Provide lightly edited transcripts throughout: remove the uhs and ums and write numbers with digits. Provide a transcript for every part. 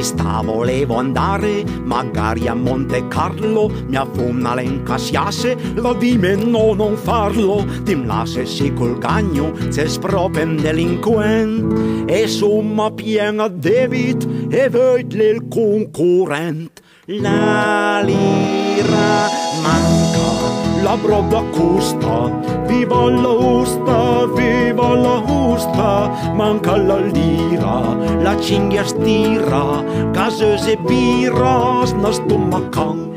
vista volevo andare, magari a Monte Carlo, mia fumna l'encasiasse, lo dime no non farlo, tim lasce si col gagno, se spropen delinquent, e somma piena debit, e veit il concorrent. La lira manca, la broda costa, viva la usta, manca la lira, la cinghia stira, gasose birras na stomacan.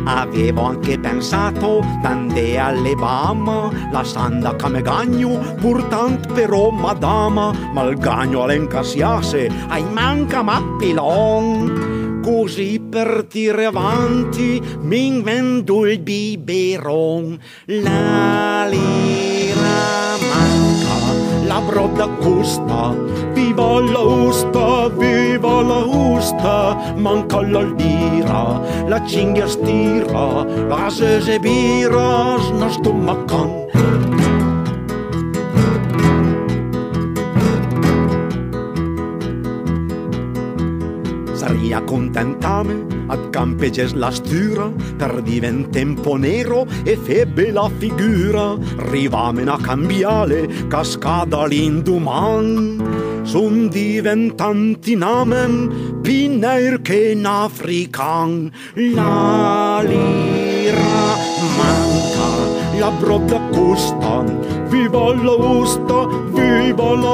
Avevo anche pensato d'andare alle Bahama, lasciando come gagno, portant però madama, ma il gagno all'encasiasse, ai manca mappilon. Così per tirare avanti mi invento il biberon. La lira manca, la broda costa, viva la usta, manca la lira, la cinghia stira, la sese bira, na stomacan. Sarei accontentame a campeggiare la stura per diventare un po' nero e febbe la figura. Rivame a cambiare cascata l'induman. Son diventanti namen più nero che in african. La lira manca, la broda costa, viva la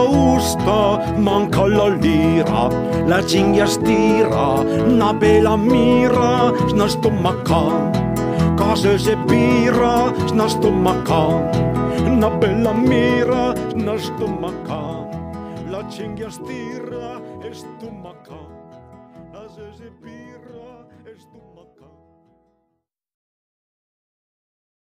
usta, manca la lira, la cinghia stira, una bella mira, sna stomacan, cose se bira, sna stomacan, una bella mira, sna stomacan, la cinghia stira e stomacan, cose se bira e stomacan.